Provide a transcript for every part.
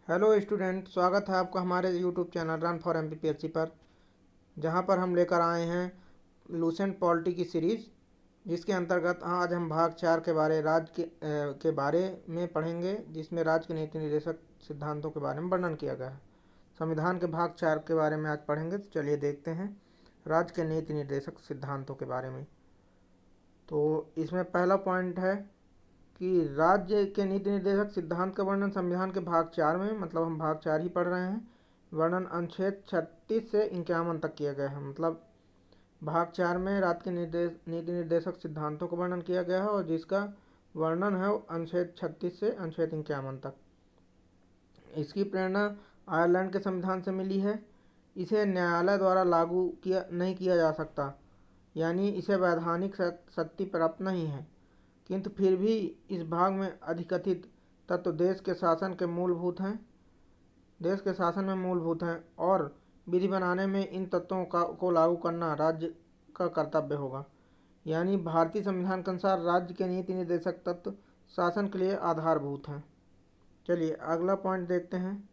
Hello student, स्वागत है आपका हमारे YouTube channel run for MPPSC पर, जहां पर हम लेकर आए हैं लूसेंट पॉलिटी की सीरीज़, जिसके अंतर्गत आज हम भाग 4 के के बारे में पढ़ेंगे, जिसमें राज्य के नीति निर्देशक सिद्धांतों के बारे में वर्णन किया गया है। संविधान के भाग 4 के बारे में आज पढ़ेंगे, तो चलिए देखते हैं राज्य के नीति निर्देशक सिद्धांतों के बारे में। तो इसमें पहला पॉइंट है कि राज्य के नीति निर्देशक सिद्धांत का वर्णन संविधान के भाग 4 में, मतलब हम भाग 4 ही पढ़ रहे हैं, वर्णन अनुच्छेद 36 से 51 तक किया गया है। मतलब भाग 4 में राज्य के नीति निर्देशक सिद्धांतों का वर्णन किया गया है, और जिसका वर्णन है अनुच्छेद 36 से अनुच्छेद 51 तक। इसकी प्रेरणा आयरलैंड के संविधान से मिली है। इसे न्यायालय द्वारा लागू नहीं किया जा सकता, यानी इसे वैधानिक शक्ति प्राप्त नहीं है, किंतु फिर भी इस भाग में अधिकथित तत्व देश के शासन में मूलभूत हैं और विधि बनाने में इन तत्वों को लागू करना राज्य का कर्तव्य होगा। यानी भारतीय संविधान के अनुसार राज्य के नीति निर्देशक तत्व शासन के लिए आधारभूत हैं। चलिए अगला पॉइंट देखते हैं।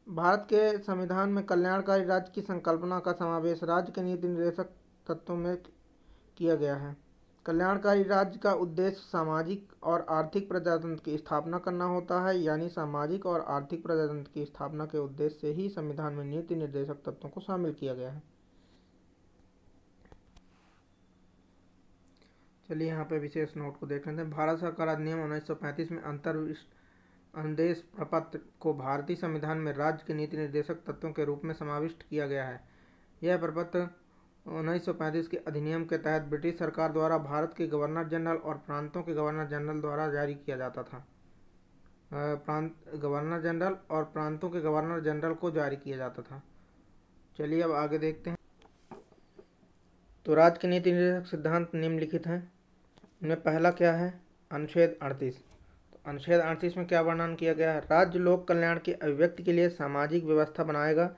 भारत के संविधान में कल्याणकारी राज्य की संकल्पना का समावेश राज्य के नीति निर्देशक तत्वों में किया गया है। कल्याणकारी राज्य का उद्देश्य सामाजिक और आर्थिक प्रजातंत्र की स्थापना करना होता है, यानी सामाजिक और आर्थिक प्रजातंत्र की स्थापना के उद्देश्य से ही संविधान में नीति निर्देशक तत्वों को शामिल किया गया है। चलिए यहाँ पे विशेष नोट को देख लेते हैं। भारत सरकार अधिनियम 1935 में अनुदेश प्रपत्र को भारतीय संविधान में राज्य के नीति निर्देशक तत्वों के रूप में समाविष्ट किया गया है। यह प्रपत्र 1935 के अधिनियम के तहत ब्रिटिश सरकार द्वारा भारत के गवर्नर जनरल और प्रांतों के गवर्नर जनरल द्वारा जारी किया जाता था। गवर्नर जनरल और प्रांतों के गवर्नर जनरल को जारी किया जाता था। चलिए अब आगे देखते हैं। तो राज्य के नीति निर्देशक सिद्धांत निम्नलिखित हैं। इनमें पहला क्या है? अनुच्छेद 38। तो अनुच्छेद 38 में क्या वर्णन किया गया है? राज्य लोक कल्याण की अभिव्यक्ति के लिए सामाजिक व्यवस्था बनाएगा,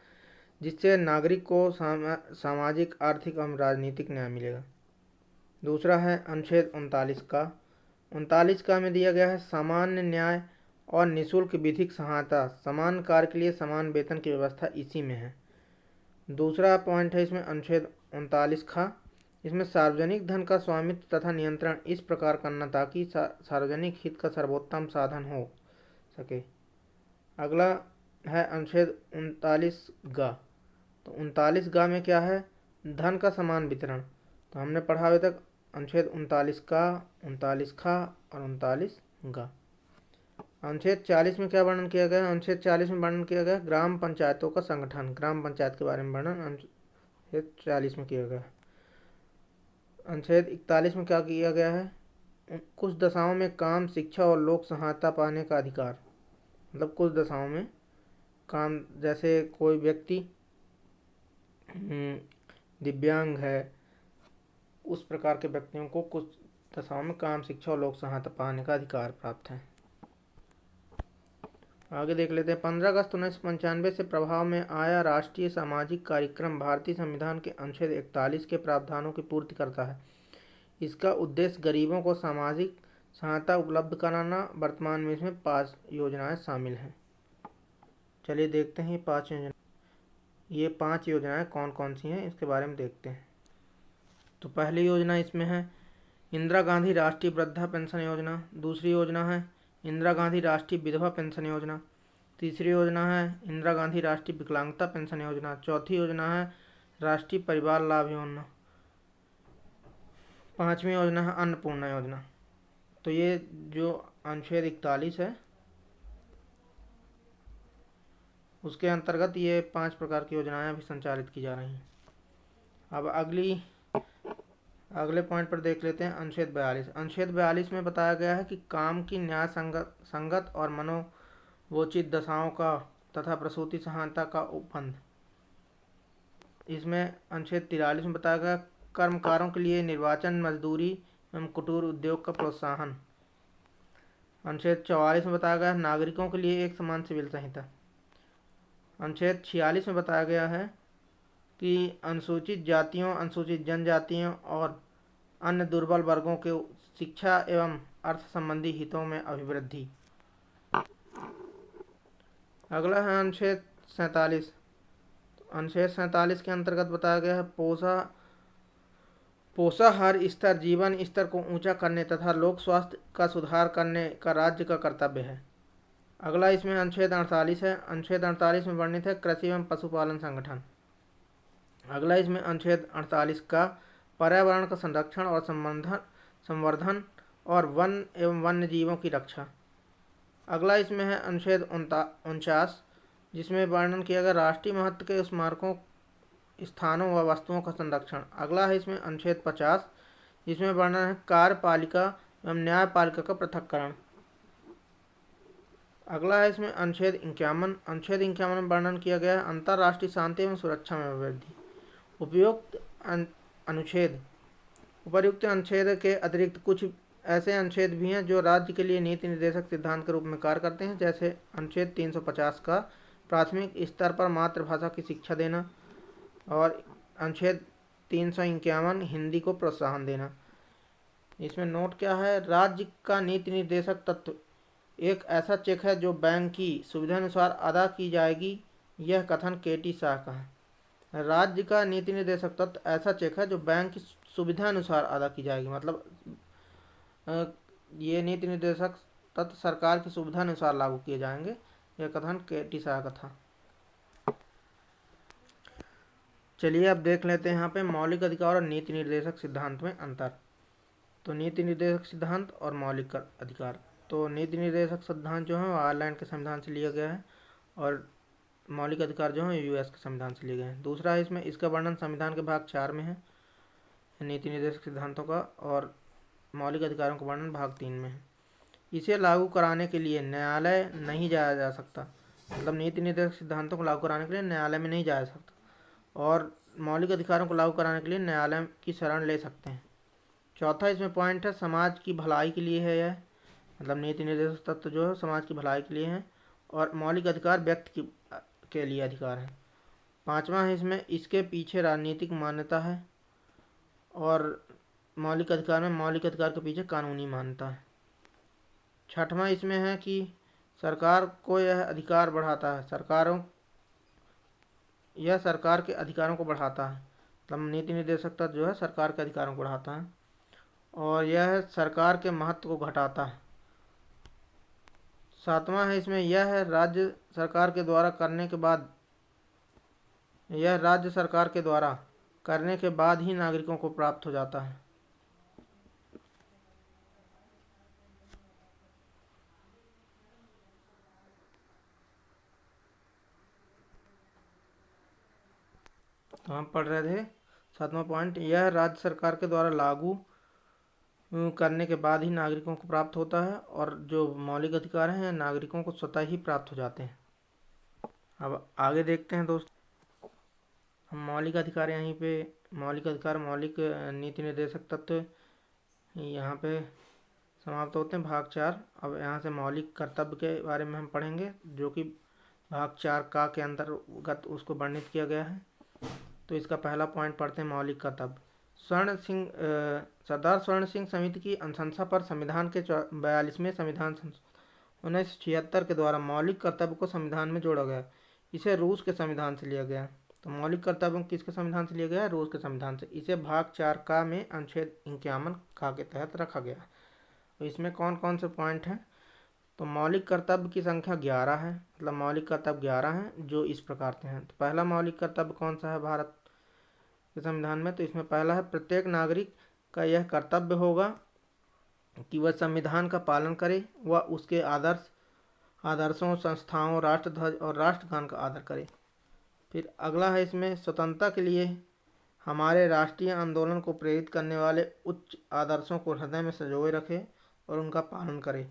जिससे नागरिक को सामाजिक, आर्थिक एवं राजनीतिक न्याय मिलेगा। दूसरा है अनुच्छेद 39 का में दिया गया है सामान्य न्याय और निःशुल्क विधिक सहायता, समान कार्य के लिए समान वेतन की व्यवस्था इसी में है। दूसरा पॉइंट है इसमें अनुच्छेद 39 इसमें सार्वजनिक धन का स्वामित्व तथा नियंत्रण इस प्रकार करना ताकि सार्वजनिक हित का सर्वोत्तम साधन हो सके। अगला है अनुच्छेद 39 तो 39 में क्या है? धन का समान वितरण। तो हमने पढ़ा अभी तक अनुच्छेद 39 और 39 अनुच्छेद 40 में क्या वर्णन किया गया? अनुच्छेद 40 में वर्णन किया गया ग्राम पंचायतों का संगठन, ग्राम पंचायत के बारे में वर्णन अनुच्छेद 40 में किया गया। अनुच्छेद 41 में क्या किया गया है? कुछ दशाओं में काम, शिक्षा और लोक सहायता पाने का अधिकार। मतलब कुछ दशाओं में काम, जैसे कोई व्यक्ति दिव्यांग है, उस प्रकार के व्यक्तियों को कुछ दशाओं में काम, शिक्षा और लोक सहायता पाने का अधिकार प्राप्त है। आगे देख लेते हैं। 15 अगस्त 1995 से प्रभाव में आया राष्ट्रीय सामाजिक कार्यक्रम भारतीय संविधान के अनुच्छेद 41 के प्रावधानों की पूर्ति करता है। इसका उद्देश्य गरीबों को सामाजिक सहायता उपलब्ध कराना। वर्तमान में इसमें 5 योजनाएं शामिल हैं। चलिए देखते हैं ये 5 योजनाएं कौन कौन सी हैं, इसके बारे में देखते हैं। तो पहली योजना इसमें है इंदिरा गांधी राष्ट्रीय वृद्धा पेंशन योजना। दूसरी योजना है इंदिरा गांधी राष्ट्रीय विधवा पेंशन योजना। तीसरी योजना है इंदिरा गांधी राष्ट्रीय विकलांगता पेंशन योजना। चौथी योजना है राष्ट्रीय परिवार लाभ योजना। पांचवी योजना है अन्नपूर्णा योजना। तो ये जो अनुच्छेद 41 है उसके अंतर्गत ये 5 प्रकार की योजनाएं अभी संचालित की जा रही हैं। अब अगले पॉइंट पर देख लेते हैं अनुच्छेद 42। अनुच्छेद 42 में बताया गया है कि काम की न्याय संगत और मनोवोचित दशाओं का तथा प्रसूति सहायता का उपबंध। इसमें अनुच्छेद 43 में बताया गया कर्मकारों के लिए निर्वाचन, मजदूरी एवं कुटीर उद्योग का प्रोत्साहन। अनुच्छेद 44 में बताया गया नागरिकों के लिए एक समान सिविल संहिता। अनुच्छेद 46 में बताया गया है कि अनुसूचित जातियों, अनुसूचित जनजातियों और अन्य दुर्बल वर्गों के शिक्षा एवं अर्थ संबंधी हितों में अभिवृद्धि। अगला है अनुच्छेद 47। अनुच्छेद 47 के अंतर्गत बताया गया है पोषाहार स्तर जीवन स्तर को ऊंचा करने तथा लोक स्वास्थ्य का सुधार करने का राज्य का कर्तव्य है। अगला इसमें अनुच्छेद 48 है। अनुच्छेद 48 में वर्णित है कृषि एवं पशुपालन संगठन। अगला इसमें अनुच्छेद 48 का पर्यावरण का संरक्षण और संवर्धन और वन एवं वन्य जीवों की रक्षा। अगला इसमें है अनुच्छेद 49 जिसमें वर्णन किया गया राष्ट्रीय महत्व के स्मारकों स्थानों व वस्तुओं का संरक्षण। अगला है इसमें अनुच्छेद 50 जिसमें वर्णन है कार्यपालिका एवं न्यायपालिका का पृथक्करण। अगला है इसमें अनुच्छेद 51। अनुच्छेद 51 में वर्णन किया गया है अंतर्राष्ट्रीय शांति एवं सुरक्षा में वृद्धि। उपर्युक्त अनुच्छेद के अतिरिक्त कुछ ऐसे अनुच्छेद भी हैं जो राज्य के लिए नीति निर्देशक सिद्धांत के रूप में कार्य करते हैं, जैसे अनुच्छेद 350 का प्राथमिक स्तर पर मातृभाषा की शिक्षा देना और अनुच्छेद 351 हिंदी को प्रोत्साहन देना। इसमें नोट क्या है, राज्य का नीति निर्देशक तत्व एक ऐसा चेक है जो बैंक की सुविधानुसार अदा की जाएगी। यह कथन केटी शाह का है। राज्य का नीति निर्देशक तत्व ऐसा चेक है जो बैंक की सुविधानुसार अदा की जाएगी, मतलब ये नीति निर्देशक तत्व सरकार की सुविधा अनुसार लागू किए जाएंगे। यह कथन केटी शाह का था। चलिए अब देख लेते हैं यहाँ पे मौलिक अधिकार और नीति निर्देशक सिद्धांत में अंतर। तो नीति निर्देशक सिद्धांत और मौलिक अधिकार। तो नीति निर्देशक सिद्धांत जो है वो आयरलैंड के संविधान से लिया गया है और मौलिक अधिकार जो है यूएस के संविधान से लिए गए हैं। दूसरा है इसमें इसका वर्णन संविधान के भाग 4 में है नीति निर्देशक सिद्धांतों का, और मौलिक अधिकारों का वर्णन भाग 3 में है। इसे लागू कराने के लिए न्यायालय नहीं जाया जा सकता, मतलब नीति निर्देशक सिद्धांतों को लागू कराने के लिए न्यायालय में नहीं जाया जा सकता, और मौलिक अधिकारों को लागू कराने के लिए न्यायालय की शरण ले सकते हैं। चौथा इसमें पॉइंट है समाज की भलाई के लिए है यह, मतलब नीति निर्देशक तत्व जो है समाज की भलाई के लिए है, और मौलिक अधिकार व्यक्ति के लिए अधिकार है। पांचवा है इसमें इसके पीछे राजनीतिक मान्यता है, और मौलिक अधिकार में मौलिक अधिकार के पीछे कानूनी मान्यता है। छठवां इसमें है कि सरकार को यह अधिकार बढ़ाता है, यह सरकार के अधिकारों को बढ़ाता है, मतलब नीति निर्देशक तत्व जो है सरकार के अधिकारों को बढ़ाता है, और यह सरकार के महत्व को घटाता है। सातवां है इसमें यह राज्य सरकार के द्वारा करने के बाद ही नागरिकों को प्राप्त हो जाता है। तो हम पढ़ रहे थे 7वां पॉइंट, यह राज्य सरकार के द्वारा लागू करने के बाद ही नागरिकों को प्राप्त होता है, और जो मौलिक अधिकार हैं नागरिकों को स्वतः ही प्राप्त हो जाते हैं। अब आगे देखते हैं दोस्त, हम मौलिक अधिकार यहीं पे मौलिक नीति निर्देशक तत्व यहाँ पे समाप्त होते हैं भाग 4। अब यहाँ से मौलिक कर्तव्य के बारे में हम पढ़ेंगे, जो कि भाग 4 का के अंतर्गत उसको वर्णित किया गया है। तो इसका पहला पॉइंट पढ़ते हैं, मौलिक कर्तव्य। सरदार स्वर्ण सिंह समिति की अनुशंसा पर संविधान के 42वें संविधान 1976 के द्वारा मौलिक कर्तव्य को संविधान में जोड़ा गया। इसे रूस के संविधान से लिया गया। तो मौलिक कर्तव्य किसके संविधान से लिया गया है? रूस के संविधान से। इसे भाग 4 का में अनुच्छेद 51 का के तहत रखा गया। तो इसमें कौन कौन से पॉइंट हैं? तो मौलिक कर्तव्य की संख्या 11 है, मतलब मौलिक कर्तव्य 11 हैं जो इस प्रकार से हैं। तो पहला मौलिक कर्तव्य कौन सा है भारत के संविधान में? तो इसमें पहला है प्रत्येक नागरिक का यह कर्तव्य होगा कि वह संविधान का पालन करे, वह उसके आदर्शों, संस्थाओं, राष्ट्रध्वज और राष्ट्रगान का आदर करे। फिर अगला है इसमें स्वतंत्रता के लिए हमारे राष्ट्रीय आंदोलन को प्रेरित करने वाले उच्च आदर्शों को हृदय में संजोए रखे और उनका पालन करे।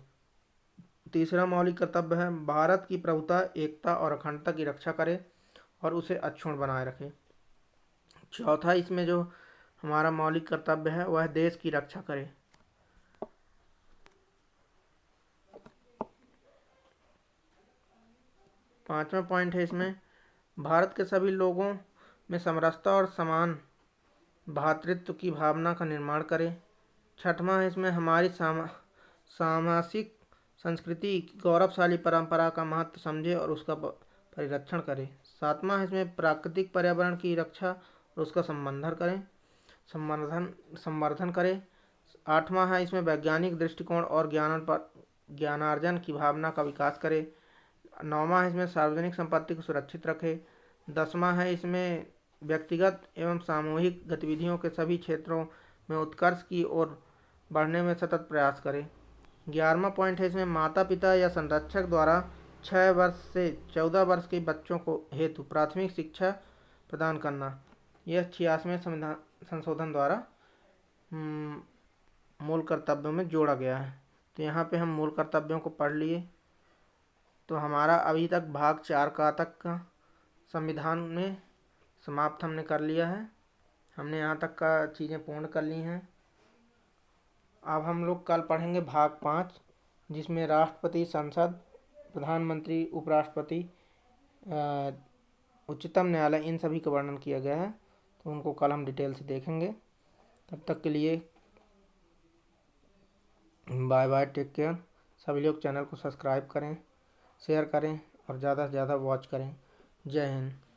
तीसरा मौलिक कर्तव्य है भारत की प्रभुता, एकता और अखंडता की रक्षा करे और उसे अक्षुण्ण बनाए रखे। चौथा इसमें जो हमारा मौलिक कर्तव्य है वह देश की रक्षा करे। पांचवा पॉइंट है इसमें भारत के सभी लोगों में समरसता और समान भ्रातृत्व की भावना का निर्माण करे। छठवां है इसमें हमारी सामाजिक संस्कृति की गौरवशाली परंपरा का महत्व समझे और उसका परिरक्षण करें। 7वां है इसमें प्राकृतिक पर्यावरण की रक्षा और उसका संवर्धन संवर्धन करें। 8वां है इसमें वैज्ञानिक दृष्टिकोण और ज्ञानार्जन की भावना का विकास करें। 9वां है इसमें सार्वजनिक संपत्ति को सुरक्षित रखें। 10वां है इसमें व्यक्तिगत एवं सामूहिक गतिविधियों के सभी क्षेत्रों में उत्कर्ष की ओर बढ़ने में सतत प्रयास करें। 11वां पॉइंट है इसमें माता पिता या संरक्षक द्वारा 6 वर्ष से 14 वर्ष के बच्चों को हेतु प्राथमिक शिक्षा प्रदान करना। यह 86वें संविधान संशोधन द्वारा मूल कर्तव्यों में जोड़ा गया है। तो यहाँ पे हम मूल कर्तव्यों को पढ़ लिए। तो हमारा अभी तक भाग 4 का तक का संविधान में समाप्त हमने कर लिया है। हमने यहाँ तक का चीज़ें पूर्ण कर ली हैं। अब हम लोग कल पढ़ेंगे भाग 5, जिसमें राष्ट्रपति, संसद, प्रधानमंत्री, उपराष्ट्रपति, उच्चतम न्यायालय, इन सभी का वर्णन किया गया है। तो उनको कल हम डिटेल से देखेंगे। तब तक के लिए बाय बाय, टेक केयर। सभी लोग चैनल को सब्सक्राइब करें, शेयर करें और ज़्यादा से ज़्यादा वॉच करें। जय हिंद।